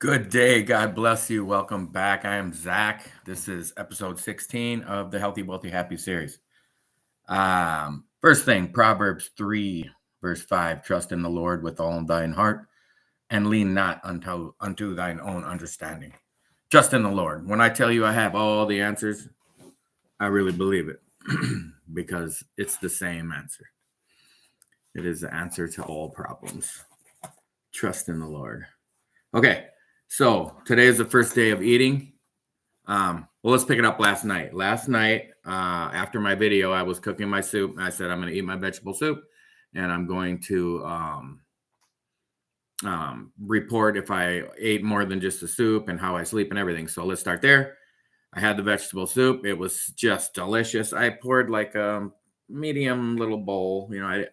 Good day. God bless you. Welcome back. I am Zach. This is episode 16 of the Healthy, Wealthy, Happy series. First thing, Proverbs 3, verse 5, trust in the Lord with all thine heart and lean not unto thine own understanding. Trust in the Lord. When I tell you I have all the answers, I really believe it because it's the same answer. It is the answer to all problems. Trust in the Lord. Okay. So today is the first day of eating. Well, let's pick it up last night. Last night, after my video, I was cooking my soup. I said I'm going to eat my vegetable soup, and I'm going to report if I ate more than just the soup and how I sleep and everything. So let's start there. I had the vegetable soup. It was just delicious. I poured like a medium little bowl. I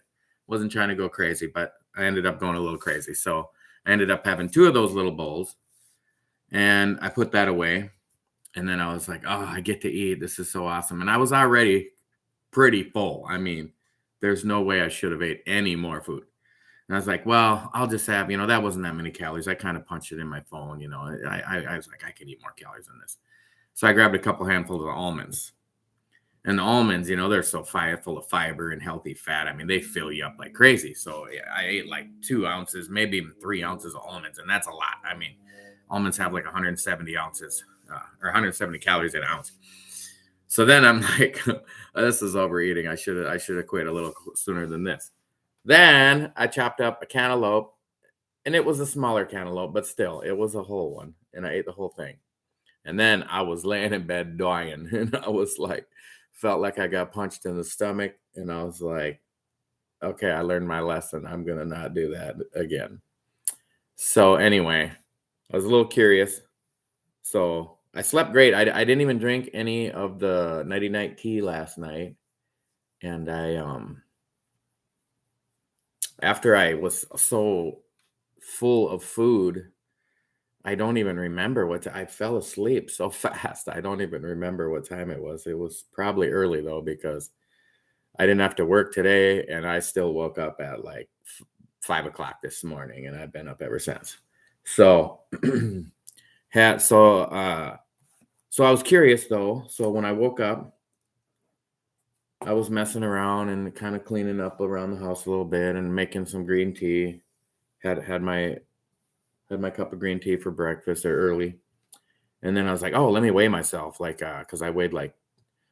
wasn't trying to go crazy, but I ended up going a little crazy. So I ended up having two of those little bowls. And I put that away. And then I was like, oh, I get to eat. This is so awesome. And I was already pretty full. I mean, there's no way I should have ate any more food. And I was like, well, I'll just have, that wasn't that many calories. I kind of punched it in my phone. I was like, I could eat more calories than this. So I grabbed a couple handfuls of almonds. And the almonds, they're so full of fiber and healthy fat. I mean, they fill you up like crazy. So I ate like 2 ounces, maybe even 3 ounces of almonds. And that's a lot. I mean, almonds have like 170 ounces or 170 calories an ounce. So then I'm like, this is overeating. I should have quit a little sooner than this. Then I chopped up a cantaloupe, and it was a smaller cantaloupe, but still, it was a whole one. And I ate the whole thing. And then I was laying in bed dying, and I was like, felt like I got punched in the stomach. And I was like, okay, I learned my lesson. I'm going to not do that again. So anyway, I was a little curious. So I slept great. I didn't even drink any of the nighty-night tea last night. And after I was so full of food, I don't even remember I fell asleep so fast. I don't even remember what time it was. It was probably early though, because I didn't have to work today, and I still woke up at like 5 o'clock this morning, and I've been up ever since. So So I was curious though. So when I woke up, I was messing around and kind of cleaning up around the house a little bit and making some green tea. Had my cup of green tea for breakfast or early. And then I was like, oh, let me weigh myself. Cause I weighed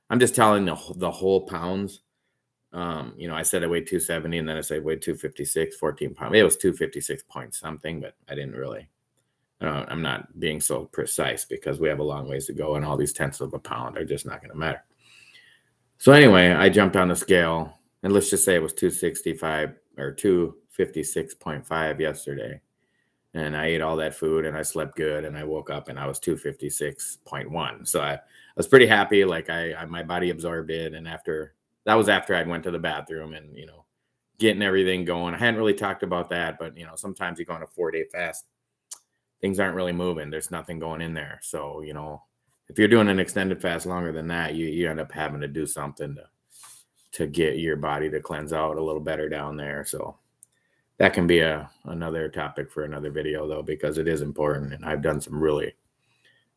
I'm just telling the whole pounds. I said I weighed 270, and then I said I weighed 256, 14 pounds. It was 256 point something, but I didn't really. I'm not being so precise because we have a long ways to go, and all these tenths of a pound are just not going to matter. So anyway, I jumped on the scale, and let's just say it was 265 or 256.5 yesterday. And I ate all that food, and I slept good, and I woke up and I was 256.1. So I was pretty happy. Like my body absorbed it. And after I went to the bathroom and, getting everything going. I hadn't really talked about that, but sometimes you go on a 4-day fast, things aren't really moving. There's nothing going in there. So, if you're doing an extended fast longer than that, you end up having to do something to get your body to cleanse out a little better down there. So that can be another topic for another video though, because it is important. And I've done some really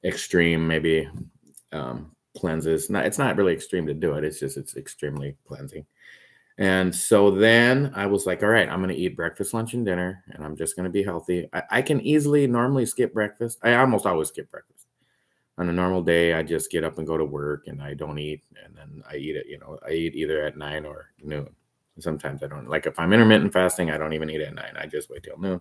extreme, maybe cleanses. It's not really extreme to do it. It's extremely cleansing. And so then I was like, all right, I'm going to eat breakfast, lunch, and dinner, and I'm just going to be healthy. I can normally skip breakfast. I almost always skip breakfast. On a normal day, I just get up and go to work, and I don't eat, and then I eat it. I eat either at 9 or noon. Sometimes I don't. Like if I'm intermittent fasting, I don't even eat at 9. I just wait till noon,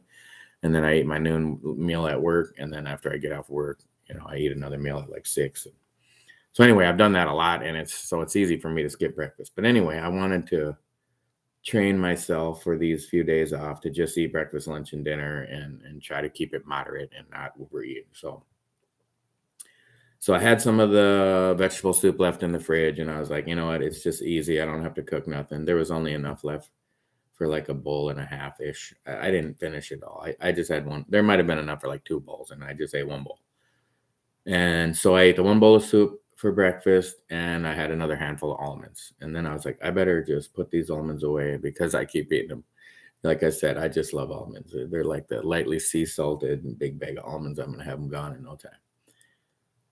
and then I eat my noon meal at work, and then after I get off work, I eat another meal at like 6. So anyway, I've done that a lot, and it's easy for me to skip breakfast. But anyway, I wanted to train myself for these few days off to just eat breakfast, lunch, and dinner, and try to keep it moderate and not overeat. So I had some of the vegetable soup left in the fridge, and I was like, you know what? It's just easy. I don't have to cook nothing. There was only enough left for like a bowl and a half-ish. I didn't finish it all. I just had one. There might have been enough for like 2 bowls, and I just ate 1 bowl. And so I ate the 1 bowl of soup for breakfast, and I had another handful of almonds. And then I was like, I better just put these almonds away because I keep eating them. Like I said, I just love almonds. They're like the lightly sea salted and big bag of almonds. I'm gonna have them gone in no time.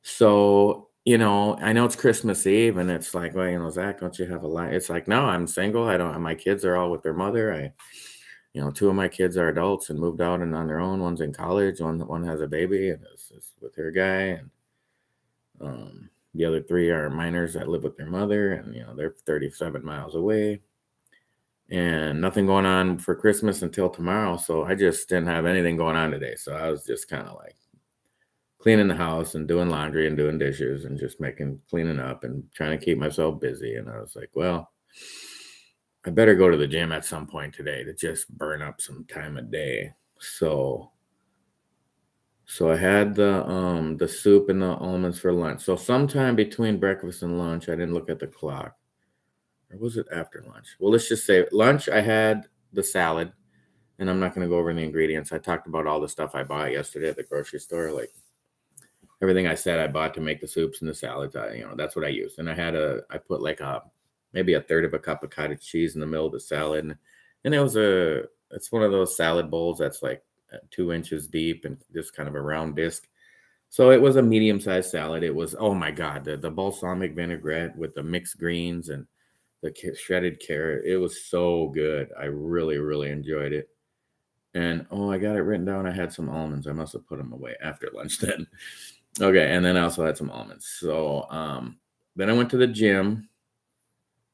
So, I know it's Christmas Eve and it's like, well, Zach, don't you have a line? It's like, no, I'm single. I don't, my kids are all with their mother. Two of my kids are adults and moved out and on their own. One's in college. One has a baby and is with her guy. And the other three are minors that live with their mother. And, they're 37 miles away and nothing going on for Christmas until tomorrow. So I just didn't have anything going on today. So I was just kind of like, cleaning the house and doing laundry and doing dishes and just cleaning up and trying to keep myself busy. And I was like, well, I better go to the gym at some point today to just burn up some time a day. So I had the soup and the almonds for lunch. So sometime between breakfast and lunch, I didn't look at the clock. Or was it after lunch? Well, let's just say lunch, I had the salad, and I'm not going to go over the ingredients. I talked about all the stuff I bought yesterday at the grocery store, like everything I said I bought to make the soups and the salads. That's what I used. And I put like maybe a third of a cup of cottage cheese in the middle of the salad. And it's one of those salad bowls that's like 2 inches deep and just kind of a round disc. So it was a medium-sized salad. It was, oh my God, the balsamic vinaigrette with the mixed greens and the shredded carrot. It was so good. I really, really enjoyed it. And I got it written down. I had some almonds. I must have put them away after lunch then. Okay, and then I also had some almonds. So then I went to the gym.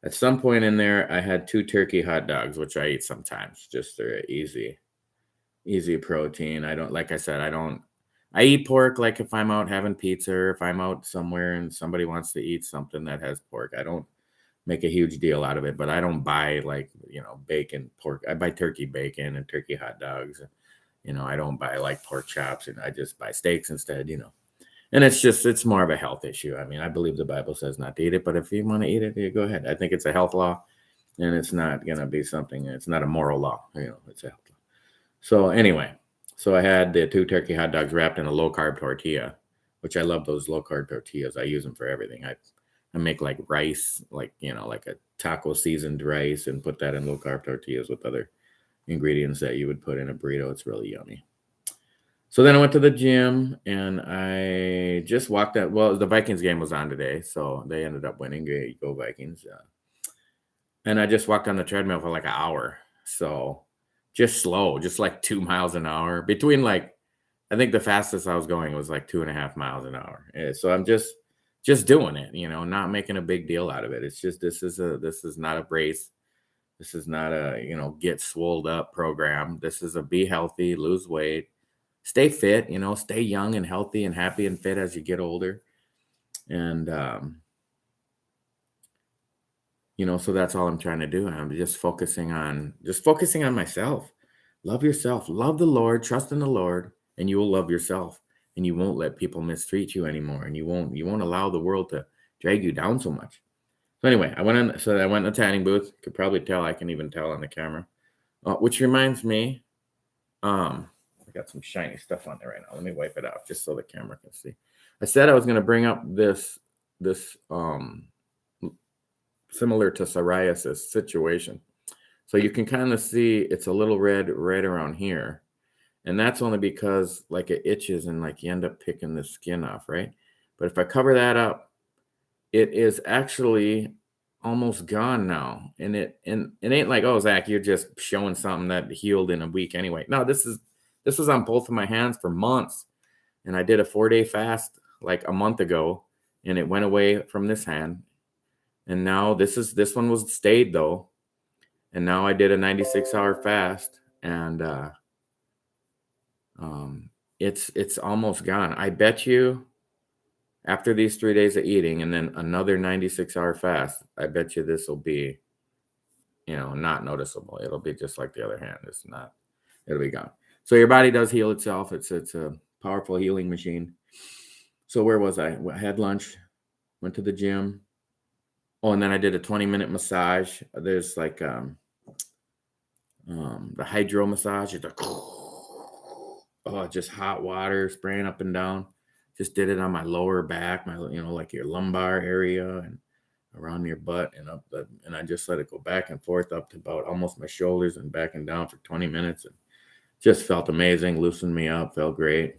At some point in there, I had 2 turkey hot dogs, which I eat sometimes. Just they're easy protein. I don't, like I said, I eat pork like if I'm out having pizza or if I'm out somewhere and somebody wants to eat something that has pork. I don't make a huge deal out of it, but I don't buy like, bacon, pork. I buy turkey bacon and turkey hot dogs. I don't buy like pork chops and I just buy steaks instead. And it's more of a health issue. I mean, I believe the Bible says not to eat it, but if you want to eat it, you go ahead. I think it's a health law and it's not going to be it's not a moral law, it's a health law. So anyway, so I had the 2 turkey hot dogs wrapped in a low carb tortilla, which I love those low carb tortillas. I use them for everything. I make like rice, like a taco seasoned rice and put that in low carb tortillas with other ingredients that you would put in a burrito. It's really yummy. So then I went to the gym and I just walked out. Well, the Vikings game was on today, so they ended up winning. Go Vikings. And I just walked on the treadmill for like an hour. So just slow, just like 2 miles an hour between I think the fastest I was going was like 2.5 miles an hour. So I'm just doing it, not making a big deal out of it. It's just, this is not a race. This is not a, get swolled up program. This is a be healthy, lose weight, stay fit, stay young and healthy and happy and fit as you get older. And, so that's all I'm trying to do. I'm just focusing on myself. Love yourself, love the Lord, trust in the Lord, and you will love yourself and you won't let people mistreat you anymore. And you won't allow the world to drag you down so much. So anyway, I went in the tanning booth. You could probably tell, I can even tell on the camera, which reminds me, I got some shiny stuff on there right now. Let me wipe it out just so the camera can see. I said I was going to bring up this similar to psoriasis situation. So you can kind of see it's a little red right around here. And that's only because like it itches and like you end up picking the skin off, right? But if I cover that up, it is actually almost gone now. And it ain't like, oh, Zach, you're just showing something that healed in a week anyway. No, this was on both of my hands for months. And I did a 4-day fast like a month ago and it went away from this hand. And now this one was stayed though. And now I did a 96-hour fast and it's almost gone. I bet you after these 3 days of eating and then another 96-hour fast, I bet you this will be, not noticeable. It'll be just like the other hand. It'll be gone. So your body does heal itself. It's a powerful healing machine. So where was I? I had lunch, went to the gym. Oh, and then I did a 20-minute massage. There's like the hydro massage. It's like, just hot water spraying up and down. Just did it on my lower back, like your lumbar area, and around your butt and up and I just let it go back and forth up to about almost my shoulders and back and down for 20 minutes. And just felt amazing, loosened me up, felt great.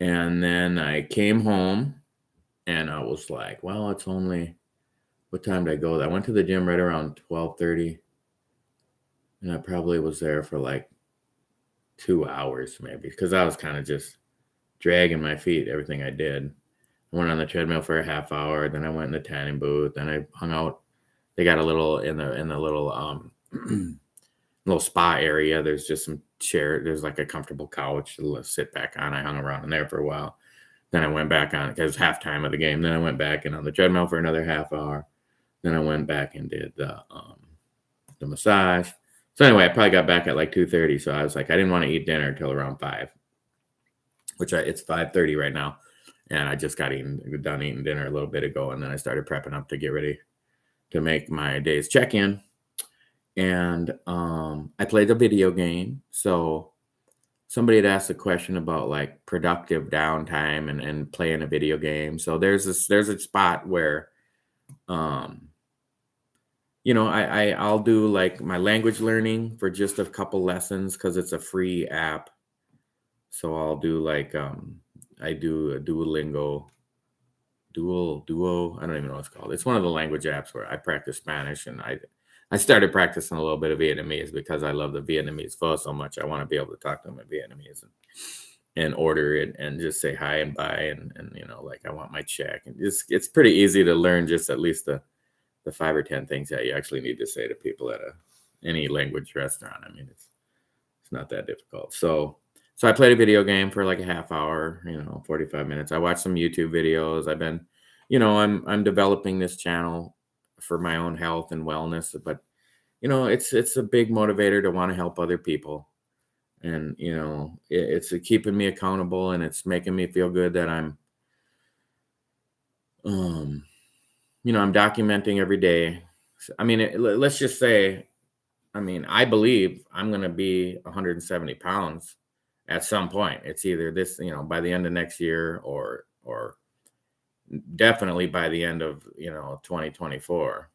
And then I came home and I was like, well, it's only, what time did I go? I went to the gym right around 12:30, and I probably was there for like 2 hours maybe, because I was kind of just dragging my feet, everything I did. I went on the treadmill for a half hour, then I went in the tanning booth, then I hung out. They got a little in the little little spa area. There's just some chair. There's like a comfortable couch to sit back on. I hung around in there for a while. Then I went back on, because it was halftime of the game. Then I went back in on the treadmill for another half hour. Then I went back and did the massage. So anyway, I probably got back at like 2:30. So I was like, I didn't want to eat dinner until around 5, it's 5:30 right now. And I just got done eating dinner a little bit ago. And then I started prepping up to get ready to make my day's check-in. And I played a video game. So somebody had asked a question about like productive downtime and playing a video game. So there's a spot where, I'll do like my language learning for just a couple lessons, because it's a free app. So I'll do like, I do a Duolingo, Duo. I don't even know what it's called. It's one of the language apps where I practice Spanish, and I started practicing a little bit of Vietnamese because I love the Vietnamese pho so much. I want to be able to talk to them in Vietnamese and order it and just say hi and bye and like I want my check. And it's pretty easy to learn, just at least the 5 or 10 things that you actually need to say to people at any language restaurant. I mean, it's not that difficult. So I played a video game for like a half hour, 45 minutes. I watched some YouTube videos. I've been, I'm developing this channel for my own health and wellness, but it's a big motivator to want to help other people. And, it's keeping me accountable, and it's making me feel good that I'm documenting every day. I mean, let's just say, I believe I'm going to be 170 pounds at some point. It's either this, by the end of next year or definitely by the end of, 2024.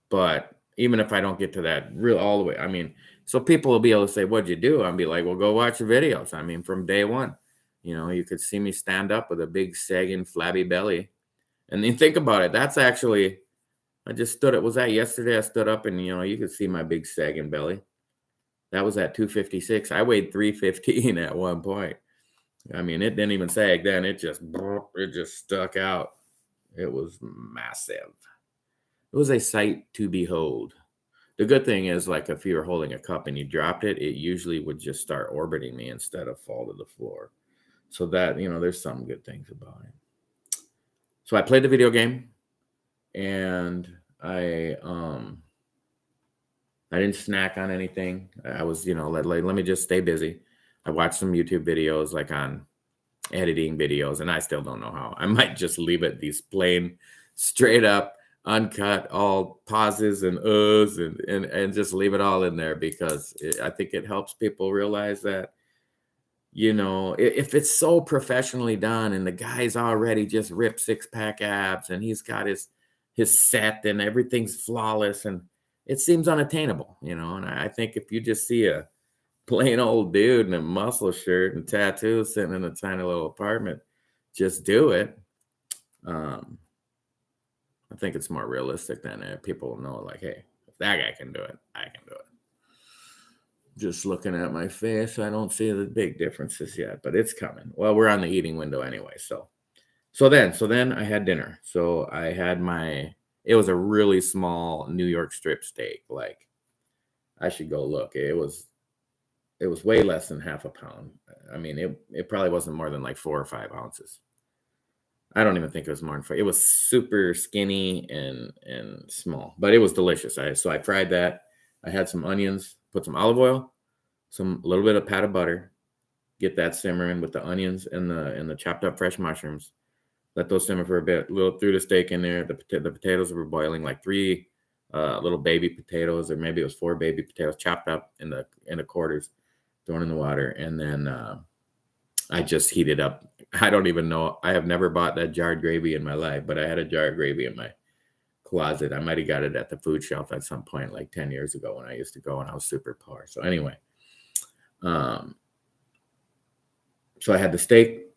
But even if I don't get to that real all the way, so people will be able to say, what'd you do? I'll be like, well, go watch the videos. From day one, you could see me stand up with a big sagging flabby belly. And then think about it. That's actually, I just stood up. Was that yesterday? I stood up and, you could see my big sagging belly. That was at 256. I weighed 315 at one point. It didn't even sag then. It just stuck out. It was massive. It was a sight to behold. The good thing is, like, if you were holding a cup and you dropped it, it usually would just start orbiting me instead of fall to the floor. So that, there's some good things about it. So I played the video game, and I didn't snack on anything. I was, let me just stay busy. I watched some YouTube videos, like on editing videos, and I still don't know how. I might just leave it these plain, straight up, uncut, all pauses and uhs and just leave it all in there, because I think it helps people realize that, if it's so professionally done and the guy's already just ripped 6-pack abs and he's got his set and everything's flawless, and it seems unattainable, and I think if you just see a plain old dude in a muscle shirt and tattoos sitting in a tiny little apartment, just do it. I think it's more realistic than people know, like, hey, if that guy can do it, I can do it. Just looking at my face, I don't see the big differences yet, but it's coming. Well, we're on the eating window anyway. So then I had dinner. So I had it was a really small New York strip steak. Like, I should go look. It was way less than half a pound. It probably wasn't more than like 4 or 5 ounces. I don't even think it was more than 4. It was super skinny and small, but it was delicious. So I fried that. I had some onions, put some olive oil, a little bit of pat of butter, get that simmering with the onions and the chopped up fresh mushrooms. Let those simmer for a bit. Threw the steak in there. The potatoes were boiling, like 3 little baby potatoes, or maybe it was 4 baby potatoes chopped up in the quarters, thrown in the water, and then I just heated up. I don't even know. I have never bought that jarred gravy in my life, but I had a jar of gravy in my closet. I might have got it at the food shelf at some point, like 10 years ago when I used to go and I was super poor. So anyway, um, so I had the steak,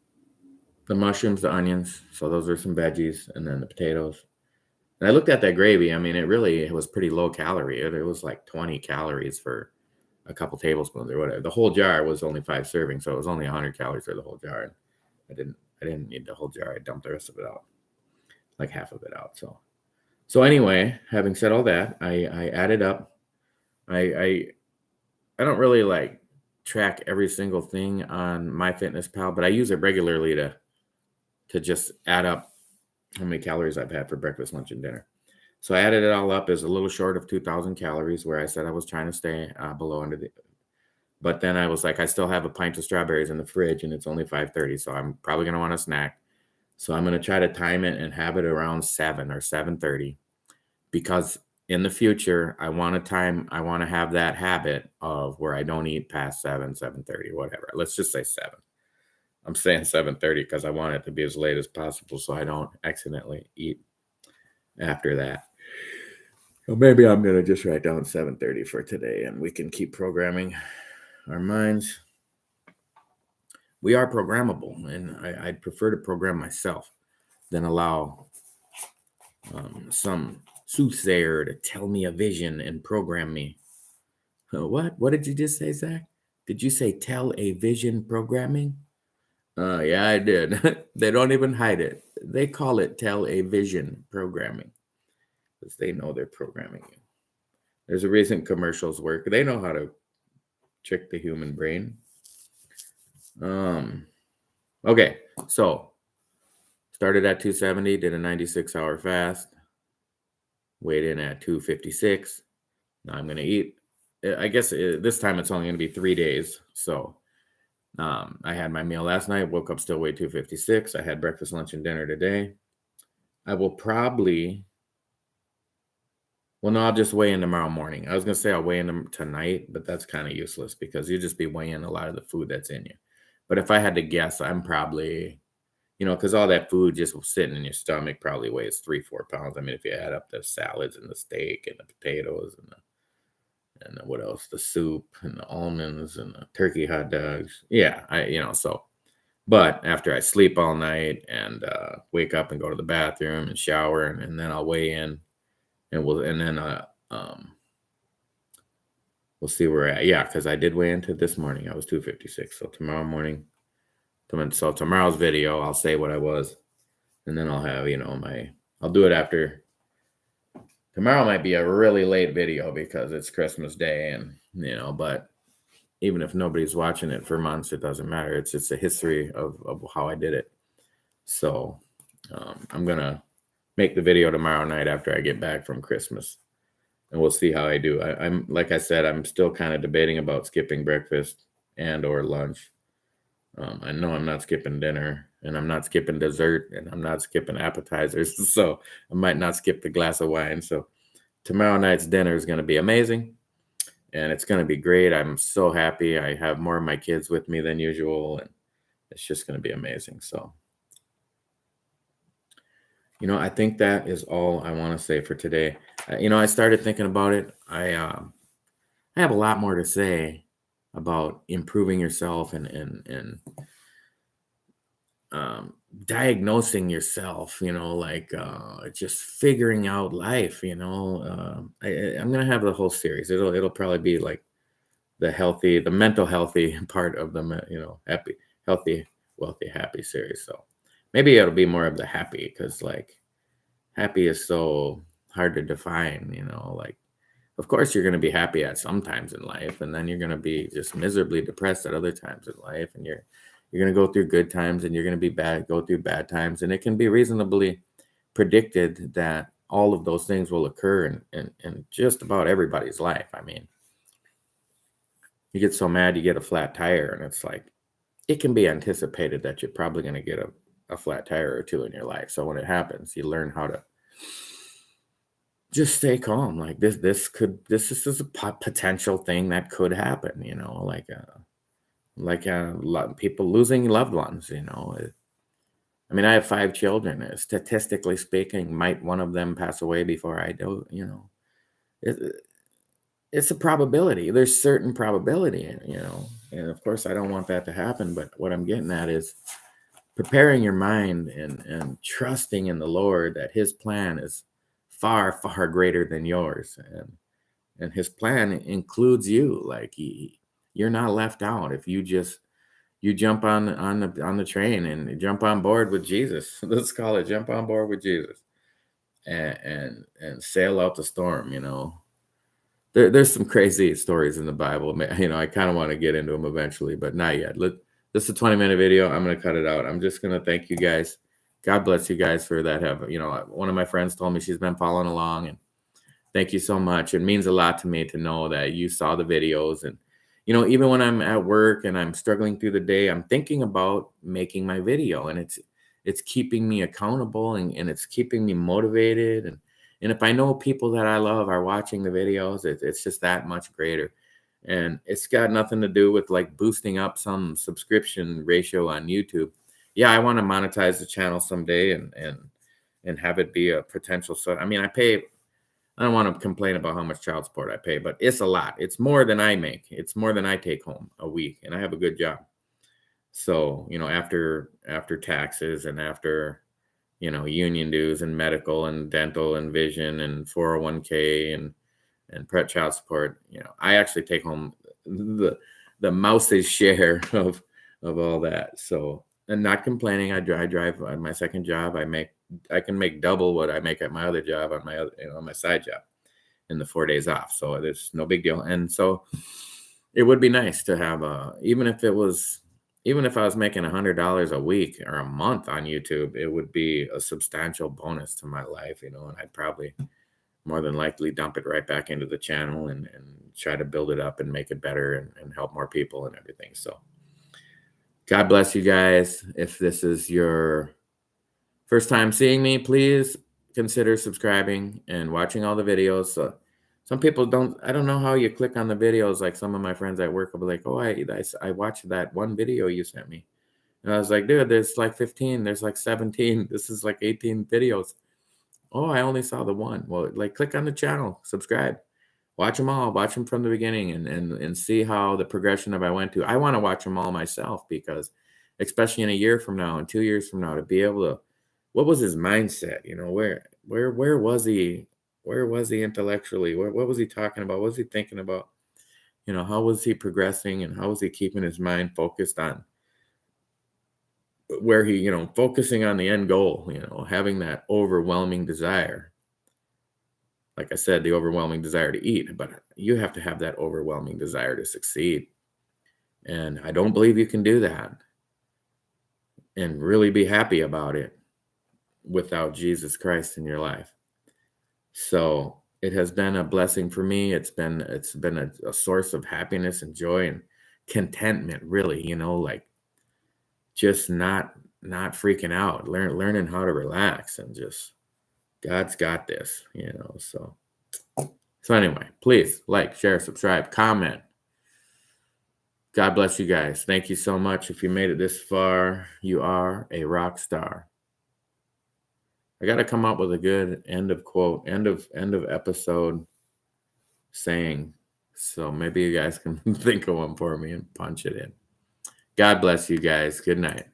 the mushrooms, the onions. So those are some veggies, and then the potatoes. And I looked at that gravy. I mean, it was pretty low calorie. It was like 20 calories for a couple tablespoons or whatever. The whole jar was only 5 servings, so it was only 100 calories for the whole jar. And I didn't need the whole jar. I dumped the rest of it out, like half of it out. So anyway, having said all that, I added up. I I don't really like track every single thing on MyFitnessPal, but I use it regularly to just add up how many calories I've had for breakfast, lunch, and dinner. So I added it all up as a little short of 2,000 calories, where I said I was trying to stay below under the. But then I was like, I still have a pint of strawberries in the fridge, and it's only 5:30, so I'm probably gonna want a snack. So I'm gonna try to time it and have it around 7 or 7:30, because in the future I want to have that habit of where I don't eat past 7:30, whatever. Let's just say 7. I'm saying 7:30 because I want it to be as late as possible so I don't accidentally eat after that. Well, maybe I'm gonna just write down 7:30 for today, and we can keep programming our minds. We are programmable, and I'd prefer to program myself than allow some soothsayer to tell me a vision and program me. What? What did you just say, Zach? Did you say tell a vision programming? Yeah, I did. They don't even hide it. They call it tell a vision programming because they know they're programming you. There's a reason commercials work. They know how to trick the human brain. Okay, so started at 270, did a 96-hour fast, weighed in at 256. Now I'm going to eat. I guess this time it's only going to be 3 days. So I had my meal last night, woke up still weighed 256. I had breakfast, lunch, and dinner today. I will probably, well, no, I'll just weigh in tomorrow morning. I was going to say I'll weigh in them tonight, but that's kind of useless because you just be weighing a lot of the food that's in you. But if I had to guess, I'm probably, because all that food just sitting in your stomach probably weighs 3-4 pounds. I mean, if you add up the salads and the steak and the potatoes and what else, the soup and the almonds and the turkey hot dogs. Yeah, so. But after I sleep all night and wake up and go to the bathroom and shower, and then I'll weigh in, and we'll see where we're at. Yeah, because I did weigh into this morning. I was 256. So tomorrow morning, so tomorrow's video, I'll say what I was, and then I'll have I'll do it after. Tomorrow might be a really late video because it's Christmas Day, and but even if nobody's watching it for months, it doesn't matter. It's just a history of how I did it. So I'm gonna make the video tomorrow night after I get back from Christmas, and we'll see how I do. I'm like I said, I'm still kind of debating about skipping breakfast and or lunch. I know I'm not skipping dinner, and I'm not skipping dessert, and I'm not skipping appetizers. So I might not skip the glass of wine. So tomorrow night's dinner is going to be amazing, and it's going to be great. I'm so happy. I have more of my kids with me than usual, and it's just going to be amazing. So, I think that is all I want to say for today. I started thinking about it. I have a lot more to say about improving yourself and diagnosing yourself, just figuring out life, I'm going to have the whole series. It'll probably be like the mental healthy part of the, happy, healthy, wealthy, happy series. So maybe it'll be more of the happy, because happy is so hard to define, of course you're going to be happy at some times in life, and then you're going to be just miserably depressed at other times in life, and you're going to go through good times, and you're going to go through bad times, and it can be reasonably predicted that all of those things will occur in just about everybody's life. I mean, you get so mad you get a flat tire, and it's like it can be anticipated that you're probably going to get a flat tire or two in your life. So when it happens, you learn how to just stay calm. Like this is a potential thing that could happen, like people losing loved ones. I mean, I have 5 children. Statistically speaking, might one of them pass away before I do? It, it's a probability. There's certain probability. And of course, I don't want that to happen. But what I'm getting at is preparing your mind and trusting in the Lord that His plan is far, far greater than yours, and His plan includes you. Like you're not left out if you jump on the train and jump on board with Jesus. Let's call it jump on board with Jesus and sail out the storm. There's some crazy stories in the Bible. I kind of want to get into them eventually, but not yet. This is a 20-minute video. I'm going to cut it out. I'm just going to thank you guys. God bless you guys for that. One of my friends told me she's been following along, and thank you so much. It means a lot to me to know that you saw the videos. And, even when I'm at work and I'm struggling through the day, I'm thinking about making my video, and it's keeping me accountable, and it's keeping me motivated. And if I know people that I love are watching the videos, it's just that much greater. And it's got nothing to do with like boosting up some subscription ratio on YouTube. Yeah, I want to monetize the channel someday and have it be a potential. So, I mean, I don't want to complain about how much child support I pay, but it's a lot. It's more than I make. It's more than I take home a week, and I have a good job. So, after taxes and after, union dues and medical and dental and vision and 401k and prep child support, I actually take home the mouse's share of all that. So, and not complaining. I drive on my second job. I can make double what I make at my other job on my other, my side job in the 4 days off. So it's no big deal. And so it would be nice to have even if I was making $100 a week or a month on YouTube, it would be a substantial bonus to my life, and I'd probably more than likely dump it right back into the channel and try to build it up and make it better and help more people and everything. So God bless you guys. If this is your first time seeing me, please consider subscribing and watching all the videos. So some people I don't know how you click on the videos. Like some of my friends at work will be like, oh, I watched that one video you sent me. And I was like, dude, there's like 15, there's like 17. This is like 18 videos. Oh, I only saw the one. Well, like click on the channel, subscribe, watch them all, watch them from the beginning and see how the progression of I went to. I want to watch them all myself because especially in a year from now and 2 years from now, to be able to, what was his mindset? Where was he? Where was he intellectually? What was he talking about? What was he thinking about? How was he progressing and how was he keeping his mind focused on where he, focusing on the end goal, having that overwhelming desire. Like I said, the overwhelming desire to eat, but you have to have that overwhelming desire to succeed. And I don't believe you can do that and really be happy about it without Jesus Christ in your life. So it has been a blessing for me. It's been a source of happiness and joy and contentment, really, like just not freaking out, learning how to relax and just God's got this, So anyway, please like, share, subscribe, comment. God bless you guys. Thank you so much. If you made it this far, you are a rock star. I got to come up with a good end of episode saying. So maybe you guys can think of one for me and punch it in. God bless you guys. Good night.